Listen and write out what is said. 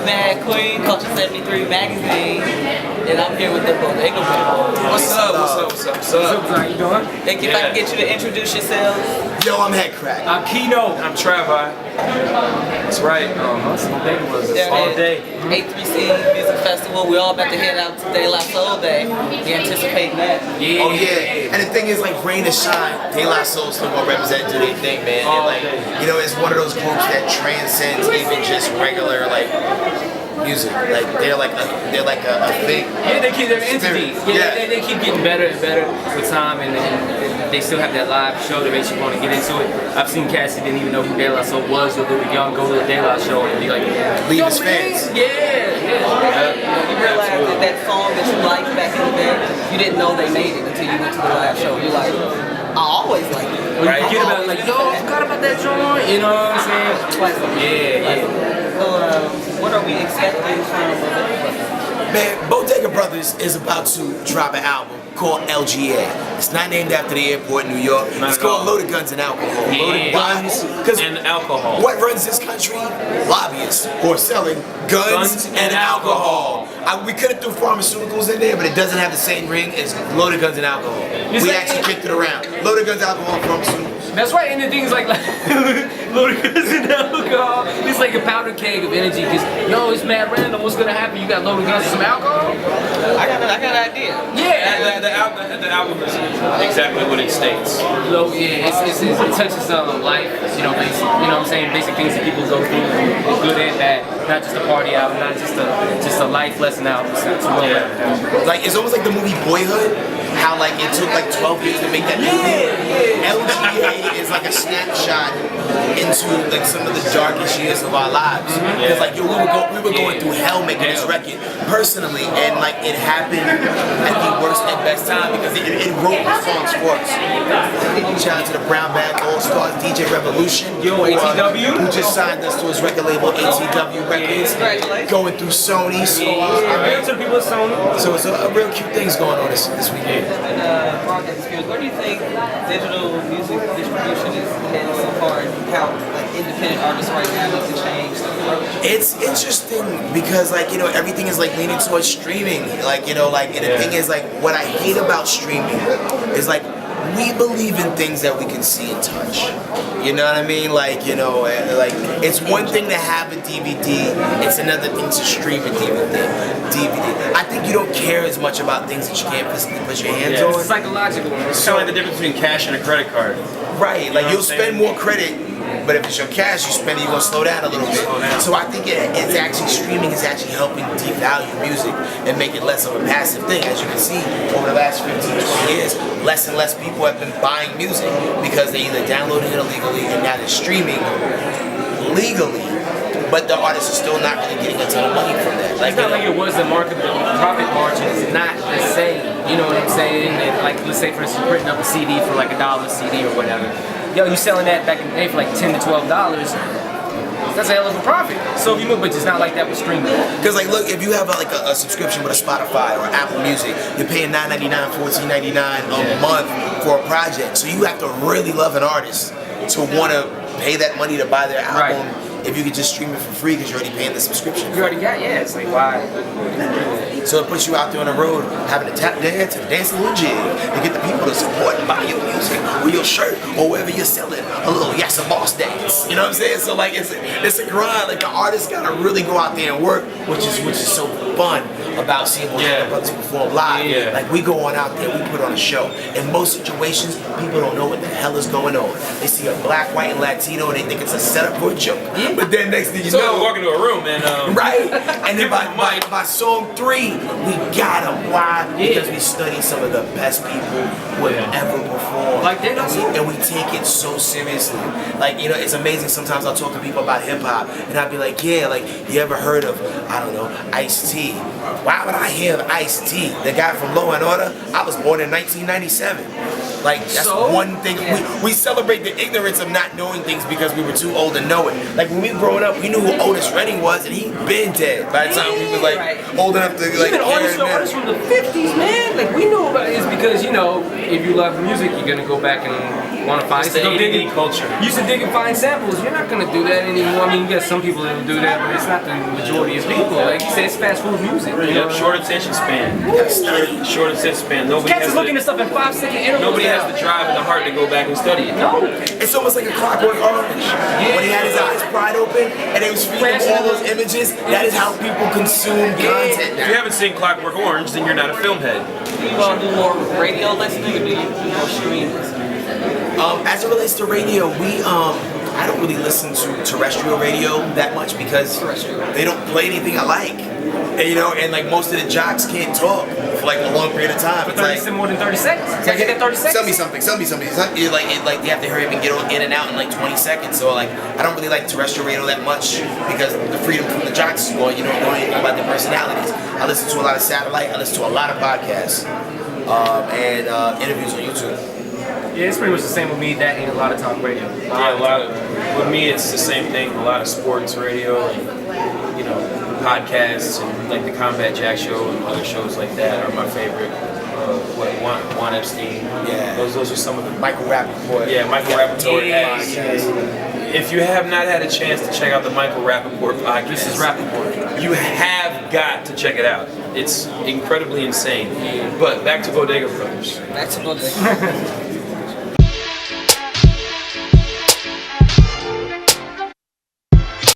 Maad Queen, Culture73 magazine, and I'm here with the Bodega Brovas. What's up? How you doing? Thank you. If I can get you to introduce yourselves. Yo, I'm Headkrack. I'm Keynote. I'm Travii. That's right. Bodega was There all it is. day. 836 Music Festival. We're all about to head out to De La Soul Day. We anticipating that. Yeah. Oh yeah, and the thing is, like, rain or shine, De La Soul still gonna represent do their thing, man. And, like, you know, it's one of those groups that transcends even just regular like music. Like they're like a thing. Yeah, they keep their entity. Spirit. Yeah, they keep getting better and better with time, and they still have that live show that makes you want to get into it. I've seen cats that didn't even know who De La Soul was, or they were young, go to the De La show and be like, Leave his fans. Yeah. You realize that that song that you liked back in the day, you didn't know they made it until you went to the live show. You're like, I always liked it. Right, you get about like, yo, I forgot about that joint, you know what I'm saying? Yeah. So, what are we expecting from Bodega Brovas? Man, Bodega Brothers is about to drop an album called L.G.A. It's not named after the airport in New York. It's called Loaded Guns and Alcohol. Yeah. Guns And alcohol. What runs this country? Lobbyists who are selling guns and alcohol. We could have threw pharmaceuticals in there, but it doesn't have the same ring as Loaded Guns and Alcohol. We actually kicked it around. Loaded Guns, alcohol, pharmaceuticals. That's right, and the thing is like Loaded Guns and alcohol. It's like a powder keg of energy, because yo, it's mad random. What's gonna happen? You got Loaded Guns and some alcohol? I got an idea. Yeah. The album is exactly what it states. So yeah, it touches life, you know, basic, you know what I'm saying, basic things that people go through, good and bad. Not just a party album, not just a life lesson album. It's Like, it's almost like the movie Boyhood, how like it took like 12 years to make that movie. L.G.A. is like a snapshot into like some of the darkest years of our lives. Because like yo, we were going through hell making this record personally, and like it happened at the worst and best time because it wrote the songs for us. Shout out to the Brown Bag All Stars DJ Revolution, who just signed us to his record label ATW Records. Going through Sony, so to the people at Sony. so it's a real cute things going on this weekend. And Bronx experience, where do you think digital music distribution is headed so far, and how like independent artists right now need to change the approach? It's interesting because like, you know, everything is like leaning towards streaming. Like, you know, like, and the thing is like, what I hate about streaming is like, we believe in things that we can see and touch. You know what I mean? Like, you know, like it's one thing to have a DVD, it's another thing to stream a DVD. I think you don't care as much about things that you can't physically put your hands on. It's psychological. It's kind of like the difference between cash and a credit card. Right, like you'll spend more credit, but if it's your cash you spend it, you're gonna slow down a little bit. So I think it's actually, streaming is actually helping devalue music and make it less of a passive thing. As you can see, over the last 15, 20 years, less and less people have been buying music because they either downloading it illegally and now they're streaming legally, but the artists are still not really getting a ton of money from that. It's not like it was the market, the profit margin is not the same. You know what I'm saying? And like, let's say for instance, printing up a CD for like $1 a CD or whatever. Yo, you selling that back in the day for like $10 to $12. That's a hell of a profit. So if you move, but it's not like that with streaming. Because like, look, if you have like a subscription with a Spotify or Apple Music, you're paying $9.99, $14.99 a month for a project. So you have to really love an artist to want to pay that money to buy their album. If you could just stream it for free because you're already paying the subscription. You already got, it's like, why? So it puts you out there on the road having to tap dance and dance a little jig to get the people to support and buy your music or your shirt or wherever you're selling a little Yassa Boss dance. You know what I'm saying? So like it's a grind. Like the artist gotta really go out there and work, which is so fun about seeing Bodega Brothers perform live. Like we go on out there, we put on a show. In most situations, people don't know what the hell is going on. They see a black, white, and Latino and they think it's a setup for a joke. But then next thing you know, we walk into a room and right? And then by song 3, we got them. Why? Because we study some of the best people who have ever performed. Like they don't and we take it so seriously. Like, you know, it's amazing. Sometimes I'll talk to people about hip hop and I'll be like, yeah, like you ever heard of, I don't know, Ice-T? Why would I hear of Ice-T? The guy from Law and Order? I was born in 1997. Like that's one thing. We celebrate the ignorance of not knowing things because we were too old to know it. Like when we were growing up, we knew who Otis Redding was, and he'd been dead by the time we was like old enough to like. Even artists from the 50s, man. Like we know about it is because if you love music, you're gonna go back and want to find. It's the ADD culture. You used to dig and find samples. You're not gonna do that anymore. I mean, you got some people that will do that, but it's not the majority of people. Like you said, it's fast food music. Short attention span. Short attention span. Nobody Cats has is looking at stuff in 5-second intervals. Nobody has the drive and the heart to go back and study it. No. It's almost like a Clockwork Orange. When he had his eyes pried open and they was feeding him all those images, that is how people consume content If you haven't seen Clockwork Orange, then you're not a film head. Do you all do more radio listening or do you do more stream listening? As it relates to radio, I don't really listen to terrestrial radio that much because they don't play anything I like. And like most of the jocks can't talk for like a long period of time. It's like more than 30 seconds. Can I get that 30 seconds? Sell me something. Like you have to hurry up and get in and out in like 20 seconds. So like I don't really like terrestrial radio that much because the freedom from the jocks is going. You don't know anything about their personalities. I listen to a lot of satellite. I listen to a lot of podcasts and interviews on YouTube. Yeah, it's pretty much the same with me. That and a lot of talk radio. With me, it's the same thing. A lot of sports radio, and, podcasts, and like the Combat Jack Show and other shows like that are my favorite. Juan Epstein. Yeah. Those are some of the Michael Rappaport. Yeah, Michael Rappaport podcast. If you have not had a chance to check out the Michael Rappaport podcast, This is Rappaport. You have got to check it out. It's incredibly insane. But back to Bodega Brothers. Back to Bodega.